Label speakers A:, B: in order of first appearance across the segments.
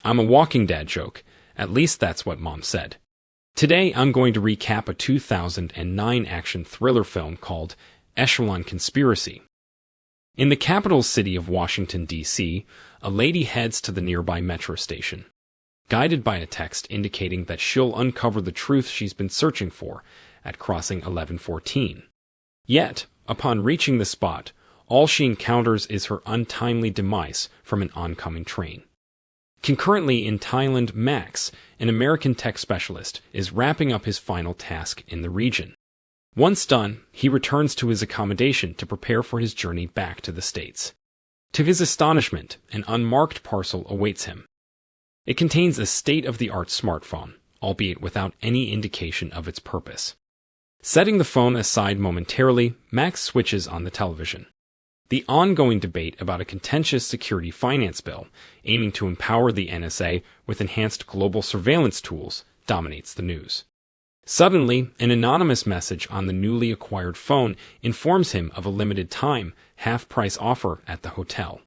A: I'm a walking dad joke. At least that's what Mom said. Today, I'm going to recap a 2009 action thriller film called Echelon Conspiracy. In the capital city of Washington, D.C., a lady heads to the nearby metro station, guided by a text indicating that she'll uncover the truth she's been searching for at crossing 1114. Yet, upon reaching the spot, all she encounters is her untimely demise from an oncoming train. Concurrently in Thailand, Max, an American tech specialist, is wrapping up his final task in the region. Once done, he returns to his accommodation to prepare for his journey back to the States. To his astonishment, an unmarked parcel awaits him. It contains a state-of-the-art smartphone, albeit without any indication of its purpose. Setting the phone aside momentarily, Max switches on the television. The ongoing debate about a contentious security finance bill aiming to empower the NSA with enhanced global surveillance tools dominates the news. Suddenly, an anonymous message on the newly acquired phone informs him of a limited-time, half-price offer at the hotel.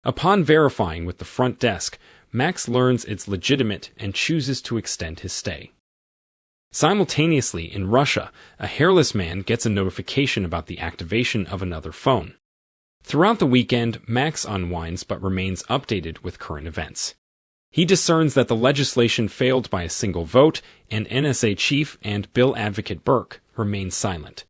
A: Upon verifying with the front desk, Max learns it's legitimate and chooses to extend his stay. Simultaneously, in Russia, a hairless man gets a notification about the activation of another phone. Throughout the weekend, Max unwinds but remains updated with current events. He discerns that the legislation failed by a single vote, and NSA chief and bill advocate Burke remains silent.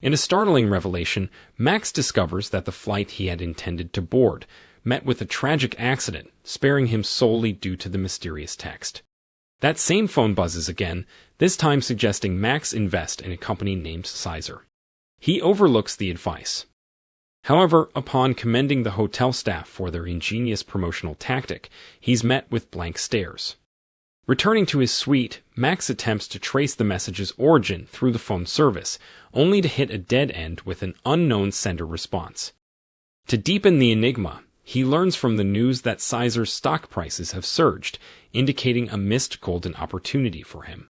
A: In a startling revelation, Max discovers that the flight he had intended to board met with a tragic accident, sparing him solely due to the mysterious text. That same phone buzzes again, this time suggesting Max invest in a company named Sizer. He overlooks the advice. However, upon commending the hotel staff for their ingenious promotional tactic, he's met with blank stares. Returning to his suite, Max attempts to trace the message's origin through the phone service, only to hit a dead end with an unknown sender response. To deepen the enigma, he learns from the news that Sizer's stock prices have surged, indicating a missed golden opportunity for him.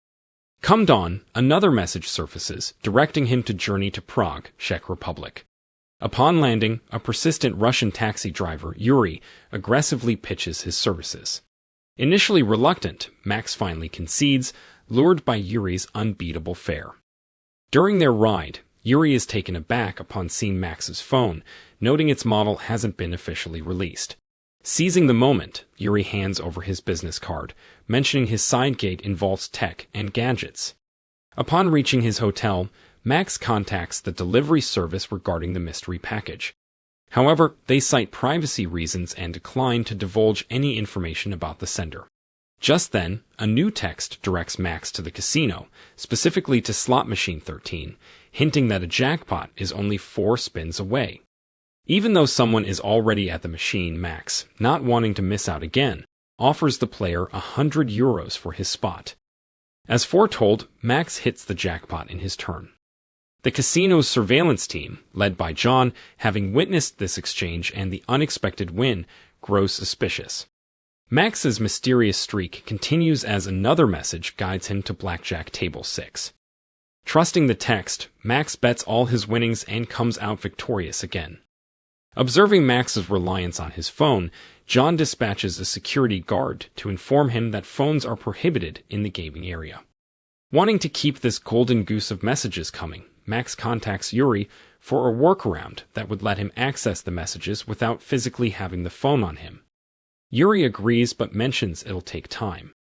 A: Come dawn, another message surfaces, directing him to journey to Prague, Czech Republic. Upon landing, a persistent Russian taxi driver, Yuri, aggressively pitches his services. Initially reluctant, Max finally concedes, lured by Yuri's unbeatable fare. During their ride, Yuri is taken aback upon seeing Max's phone, noting its model hasn't been officially released. Seizing the moment, Yuri hands over his business card, mentioning his side gig involves tech and gadgets. Upon reaching his hotel, Max contacts the delivery service regarding the mystery package. However, they cite privacy reasons and decline to divulge any information about the sender. Just then, a new text directs Max to the casino, specifically to slot machine 13, hinting that a jackpot is only 4 spins away. Even though someone is already at the machine, Max, not wanting to miss out again, offers the player €100 for his spot. As foretold, Max hits the jackpot in his turn. The casino's surveillance team, led by John, having witnessed this exchange and the unexpected win, grows suspicious. Max's mysterious streak continues as another message guides him to Blackjack Table 6. Trusting the text, Max bets all his winnings and comes out victorious again. Observing Max's reliance on his phone, John dispatches a security guard to inform him that phones are prohibited in the gaming area. Wanting to keep this golden goose of messages coming, Max contacts Yuri for a workaround that would let him access the messages without physically having the phone on him. Yuri agrees but mentions it'll take time.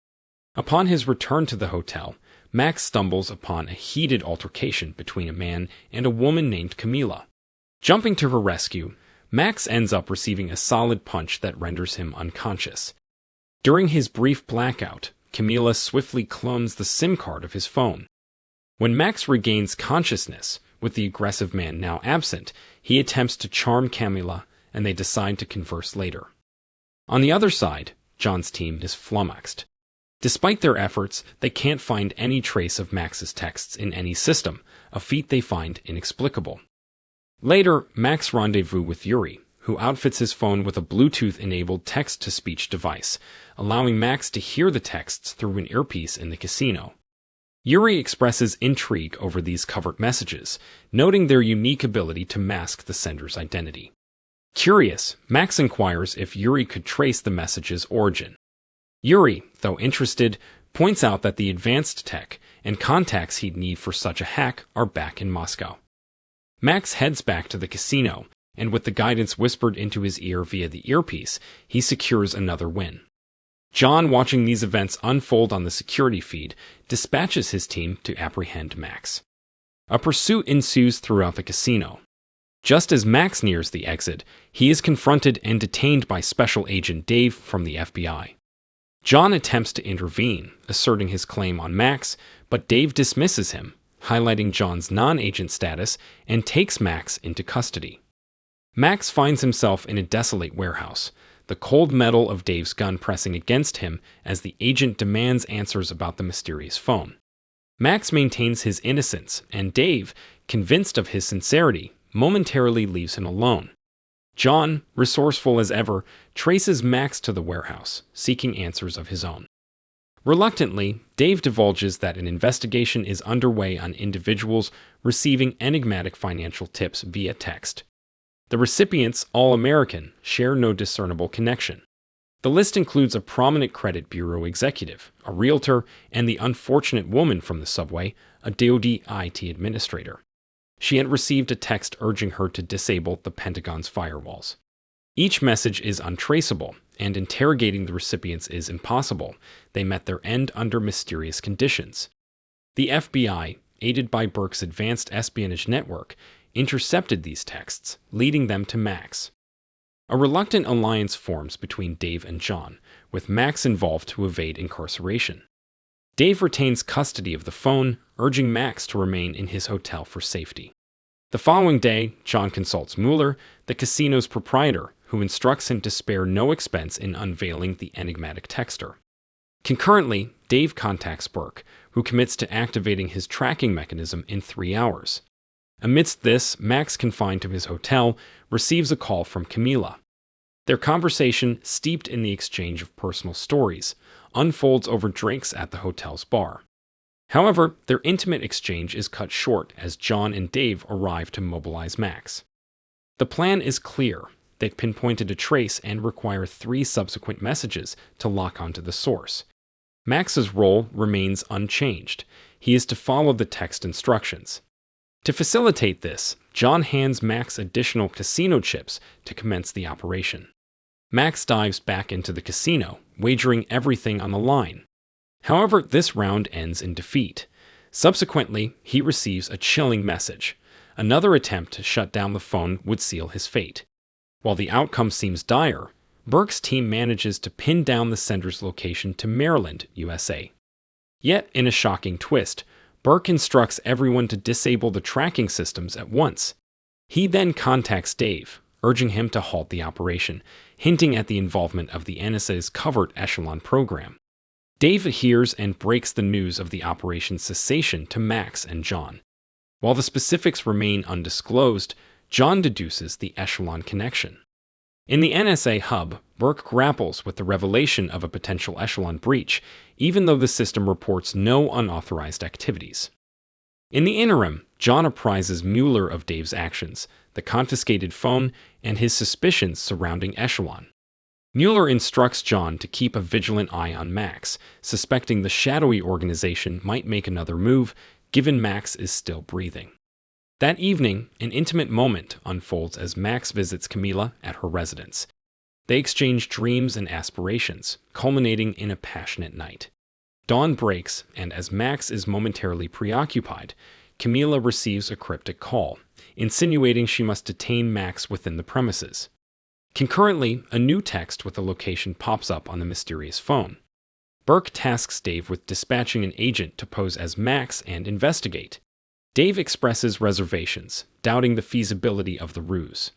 A: Upon his return to the hotel, Max stumbles upon a heated altercation between a man and a woman named Kamila. Jumping to her rescue, Max ends up receiving a solid punch that renders him unconscious. During his brief blackout, Kamila swiftly clones the SIM card of his phone. When Max regains consciousness, with the aggressive man now absent, he attempts to charm Kamila, and they decide to converse later. On the other side, John's team is flummoxed. Despite their efforts, they can't find any trace of Max's texts in any system, a feat they find inexplicable. Later, Max rendezvous with Yuri, who outfits his phone with a Bluetooth-enabled text-to-speech device, allowing Max to hear the texts through an earpiece in the casino. Yuri expresses intrigue over these covert messages, noting their unique ability to mask the sender's identity. Curious, Max inquires if Yuri could trace the message's origin. Yuri, though interested, points out that the advanced tech and contacts he'd need for such a hack are back in Moscow. Max heads back to the casino, and with the guidance whispered into his ear via the earpiece, he secures another win. John, watching these events unfold on the security feed, dispatches his team to apprehend Max. A pursuit ensues throughout the casino. Just as Max nears the exit, he is confronted and detained by Special Agent Dave from the FBI. John attempts to intervene, asserting his claim on Max, but Dave dismisses him, highlighting John's non-agent status, and takes Max into custody. Max finds himself in a desolate warehouse, the cold metal of Dave's gun pressing against him as the agent demands answers about the mysterious phone. Max maintains his innocence, and Dave, convinced of his sincerity, momentarily leaves him alone. John, resourceful as ever, traces Max to the warehouse, seeking answers of his own. Reluctantly, Dave divulges that an investigation is underway on individuals receiving enigmatic financial tips via text. The recipients, all American, share no discernible connection. The list includes a prominent credit bureau executive, a realtor, and the unfortunate woman from the subway, a DoD IT administrator. She had received a text urging her to disable the Pentagon's firewalls. Each message is untraceable, and interrogating the recipients is impossible. They met their end under mysterious conditions. The FBI, aided by Burke's advanced espionage network, intercepted these texts, leading them to Max. A reluctant alliance forms between Dave and John, with Max involved to evade incarceration. Dave retains custody of the phone, urging Max to remain in his hotel for safety. The following day, John consults Mueller, the casino's proprietor, who instructs him to spare no expense in unveiling the enigmatic texter. Concurrently, Dave contacts Burke, who commits to activating his tracking mechanism in 3 hours. Amidst this, Max, confined to his hotel, receives a call from Kamila. Their conversation, steeped in the exchange of personal stories, unfolds over drinks at the hotel's bar. However, their intimate exchange is cut short as John and Dave arrive to mobilize Max. The plan is clear. They've pinpointed a trace and require 3 subsequent messages to lock onto the source. Max's role remains unchanged. He is to follow the text instructions. To facilitate this, John hands Max additional casino chips to commence the operation. Max dives back into the casino, wagering everything on the line. However, this round ends in defeat. Subsequently, he receives a chilling message. Another attempt to shut down the phone would seal his fate. While the outcome seems dire, Burke's team manages to pin down the sender's location to Maryland, USA. Yet, in a shocking twist, Burke instructs everyone to disable the tracking systems at once. He then contacts Dave, urging him to halt the operation, hinting at the involvement of the NSA's covert Echelon program. Dave adheres and breaks the news of the operation's cessation to Max and John. While the specifics remain undisclosed, John deduces the Echelon connection. In the NSA hub, Burke grapples with the revelation of a potential Echelon breach, even though the system reports no unauthorized activities. In the interim, John apprises Mueller of Dave's actions, the confiscated phone, and his suspicions surrounding Echelon. Mueller instructs John to keep a vigilant eye on Max, suspecting the shadowy organization might make another move, given Max is still breathing. That evening, an intimate moment unfolds as Max visits Kamila at her residence. They exchange dreams and aspirations, culminating in a passionate night. Dawn breaks, and as Max is momentarily preoccupied, Kamila receives a cryptic call, insinuating she must detain Max within the premises. Concurrently, a new text with a location pops up on the mysterious phone. Burke tasks Dave with dispatching an agent to pose as Max and investigate. Dave expresses reservations, doubting the feasibility of the ruse.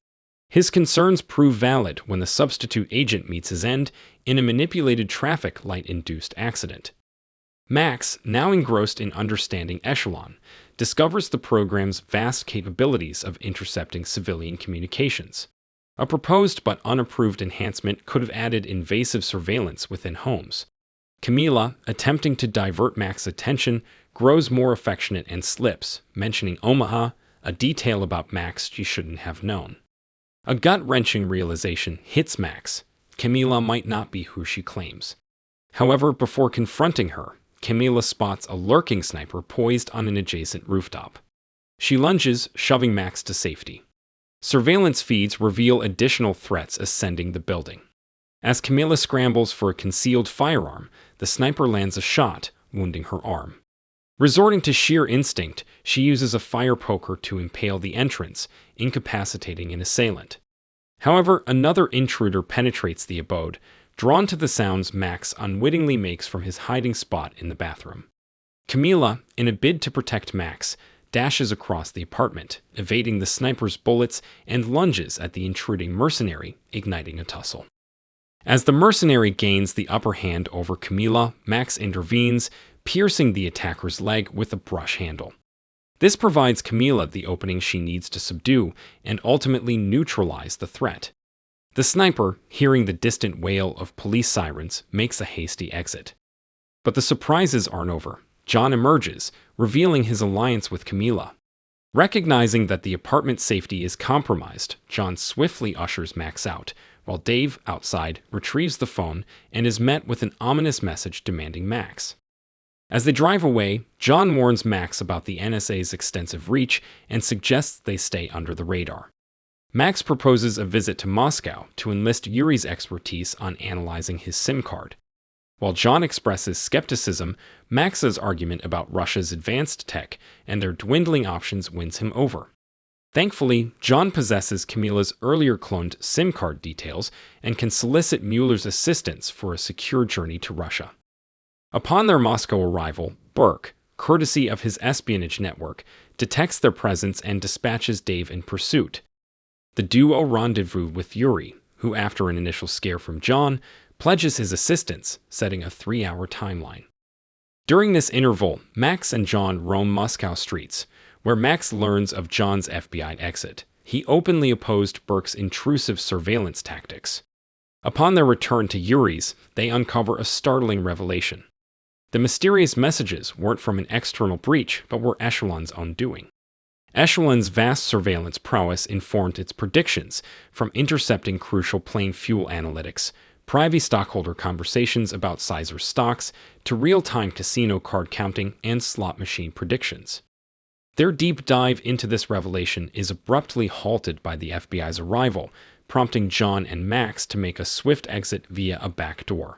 A: His concerns prove valid when the substitute agent meets his end in a manipulated traffic light-induced accident. Max, now engrossed in understanding Echelon, discovers the program's vast capabilities of intercepting civilian communications. A proposed but unapproved enhancement could have added invasive surveillance within homes. Kamila, attempting to divert Max's attention, grows more affectionate and slips, mentioning Omaha, a detail about Max she shouldn't have known. A gut-wrenching realization hits Max. Kamila might not be who she claims. However, before confronting her, Kamila spots a lurking sniper poised on an adjacent rooftop. She lunges, shoving Max to safety. Surveillance feeds reveal additional threats ascending the building. As Kamila scrambles for a concealed firearm, the sniper lands a shot, wounding her arm. Resorting to sheer instinct, she uses a fire poker to impale the entrance, incapacitating an assailant. However, another intruder penetrates the abode, drawn to the sounds Max unwittingly makes from his hiding spot in the bathroom. Kamila, in a bid to protect Max, dashes across the apartment, evading the sniper's bullets and lunges at the intruding mercenary, igniting a tussle. As the mercenary gains the upper hand over Kamila, Max intervenes, piercing the attacker's leg with a brush handle. This provides Kamila the opening she needs to subdue and ultimately neutralize the threat. The sniper, hearing the distant wail of police sirens, makes a hasty exit. But the surprises aren't over. John emerges, revealing his alliance with Kamila. Recognizing that the apartment's safety is compromised, John swiftly ushers Max out, while Dave, outside, retrieves the phone and is met with an ominous message demanding Max. As they drive away, John warns Max about the NSA's extensive reach and suggests they stay under the radar. Max proposes a visit to Moscow to enlist Yuri's expertise on analyzing his SIM card. While John expresses skepticism, Max's argument about Russia's advanced tech and their dwindling options wins him over. Thankfully, John possesses Kamila's earlier cloned SIM card details and can solicit Mueller's assistance for a secure journey to Russia. Upon their Moscow arrival, Burke, courtesy of his espionage network, detects their presence and dispatches Dave in pursuit. The duo rendezvous with Yuri, who, after an initial scare from John, pledges his assistance, setting a 3-hour timeline. During this interval, Max and John roam Moscow streets, where Max learns of John's FBI exit. He openly opposed Burke's intrusive surveillance tactics. Upon their return to Yuri's, they uncover a startling revelation. The mysterious messages weren't from an external breach, but were Echelon's own doing. Echelon's vast surveillance prowess informed its predictions, from intercepting crucial plane fuel analytics, private stockholder conversations about Sizer stocks, to real-time casino card counting and slot machine predictions. Their deep dive into this revelation is abruptly halted by the FBI's arrival, prompting John and Max to make a swift exit via a back door.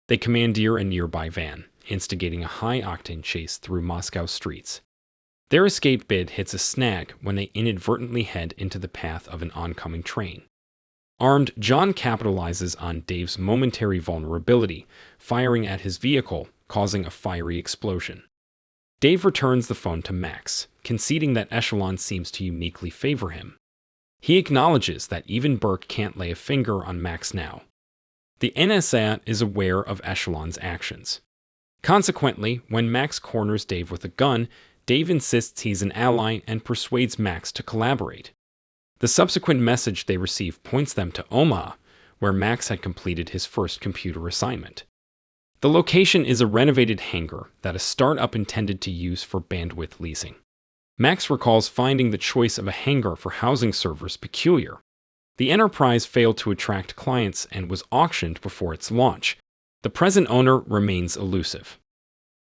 A: They commandeer a nearby van, instigating a high-octane chase through Moscow streets. Their escape bid hits a snag when they inadvertently head into the path of an oncoming train. Armed, John capitalizes on Dave's momentary vulnerability, firing at his vehicle, causing a fiery explosion. Dave returns the phone to Max, conceding that Echelon seems to uniquely favor him. He acknowledges that even Burke can't lay a finger on Max now. The NSA is aware of Echelon's actions. Consequently, when Max corners Dave with a gun, Dave insists he's an ally and persuades Max to collaborate. The subsequent message they receive points them to Omaha, where Max had completed his first computer assignment. The location is a renovated hangar that a startup intended to use for bandwidth leasing. Max recalls finding the choice of a hangar for housing servers peculiar. The enterprise failed to attract clients and was auctioned before its launch. The present owner remains elusive.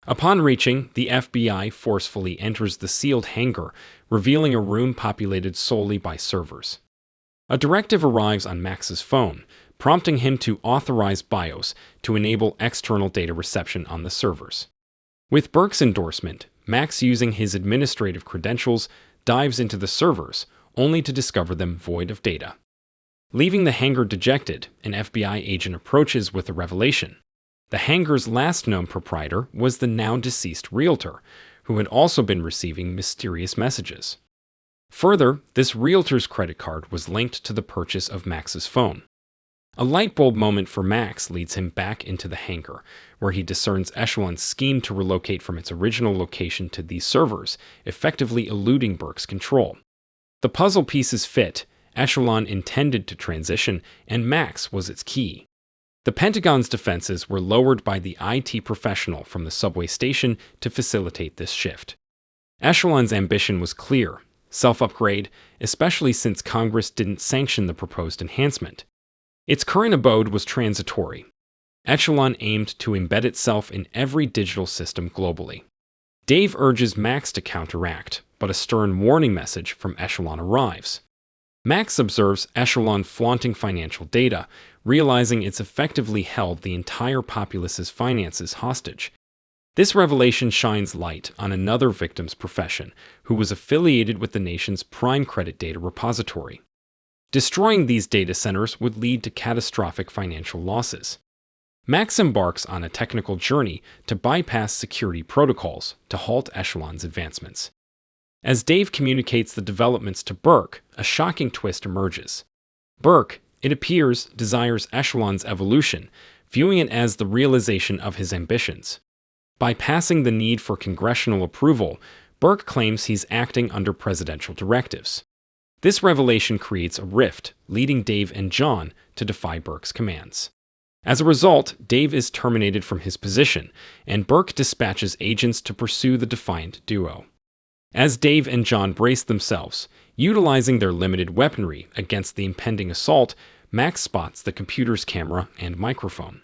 A: Upon reaching, the FBI forcefully enters the sealed hangar, revealing a room populated solely by servers. A directive arrives on Max's phone, prompting him to authorize BIOS to enable external data reception on the servers. With Burke's endorsement, Max, using his administrative credentials, dives into the servers, only to discover them void of data. Leaving the hangar dejected, an FBI agent approaches with a revelation. The hangar's last known proprietor was the now-deceased realtor, who had also been receiving mysterious messages. Further, this realtor's credit card was linked to the purchase of Max's phone. A light bulb moment for Max leads him back into the hangar, where he discerns Echelon's scheme to relocate from its original location to these servers, effectively eluding Burke's control. The puzzle pieces fit. Echelon intended to transition, and Max was its key. The Pentagon's defenses were lowered by the IT professional from the subway station to facilitate this shift. Echelon's ambition was clear: self-upgrade, especially since Congress didn't sanction the proposed enhancement. Its current abode was transitory. Echelon aimed to embed itself in every digital system globally. Dave urges Max to counteract, but a stern warning message from Echelon arrives. Max observes Echelon flaunting financial data, realizing it's effectively held the entire populace's finances hostage. This revelation shines light on another victim's profession, who was affiliated with the nation's prime credit data repository. Destroying these data centers would lead to catastrophic financial losses. Max embarks on a technical journey to bypass security protocols to halt Echelon's advancements. As Dave communicates the developments to Burke, a shocking twist emerges. Burke, it appears, desires Echelon's evolution, viewing it as the realization of his ambitions. Bypassing the need for congressional approval, Burke claims he's acting under presidential directives. This revelation creates a rift, leading Dave and John to defy Burke's commands. As a result, Dave is terminated from his position, and Burke dispatches agents to pursue the defiant duo. As Dave and John brace themselves, utilizing their limited weaponry against the impending assault, Max spots the computer's camera and microphone.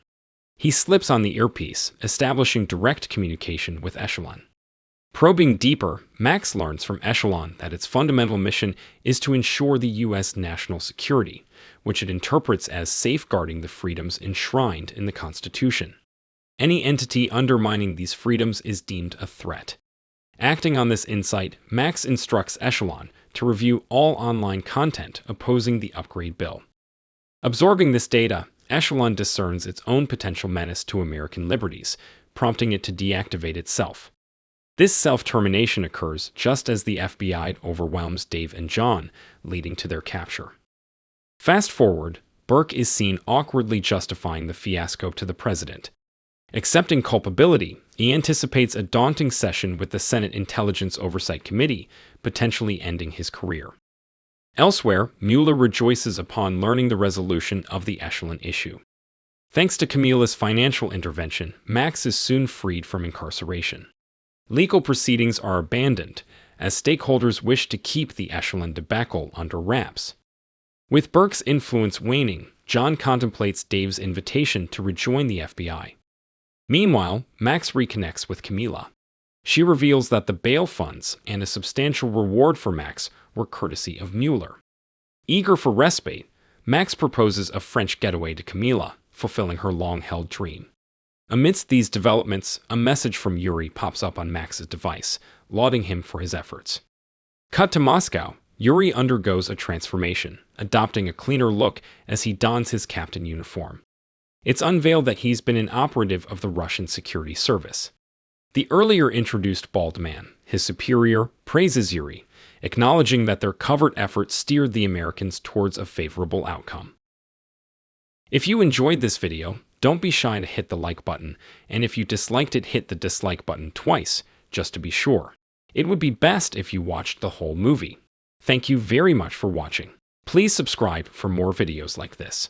A: He slips on the earpiece, establishing direct communication with Echelon. Probing deeper, Max learns from Echelon that its fundamental mission is to ensure the U.S. national security, which it interprets as safeguarding the freedoms enshrined in the Constitution. Any entity undermining these freedoms is deemed a threat. Acting on this insight, Max instructs Echelon to review all online content opposing the upgrade bill. Absorbing this data, Echelon discerns its own potential menace to American liberties, prompting it to deactivate itself. This self-termination occurs just as the FBI overwhelms Dave and John, leading to their capture. Fast forward, Burke is seen awkwardly justifying the fiasco to the president. Accepting culpability, he anticipates a daunting session with the Senate Intelligence Oversight Committee, potentially ending his career. Elsewhere, Mueller rejoices upon learning the resolution of the Echelon issue. Thanks to Kamila's financial intervention, Max is soon freed from incarceration. Legal proceedings are abandoned, as stakeholders wish to keep the Echelon debacle under wraps. With Burke's influence waning, John contemplates Dave's invitation to rejoin the FBI. Meanwhile, Max reconnects with Kamila. She reveals that the bail funds and a substantial reward for Max were courtesy of Mueller. Eager for respite, Max proposes a French getaway to Kamila, fulfilling her long-held dream. Amidst these developments, a message from Yuri pops up on Max's device, lauding him for his efforts. Cut to Moscow, Yuri undergoes a transformation, adopting a cleaner look as he dons his captain uniform. It's unveiled that he's been an operative of the Russian security service. The earlier introduced bald man, his superior, praises Yuri, acknowledging that their covert efforts steered the Americans towards a favorable outcome. If you enjoyed this video, don't be shy to hit the like button, and if you disliked it, hit the dislike button twice, just to be sure. It would be best if you watched the whole movie. Thank you very much for watching. Please subscribe for more videos like this.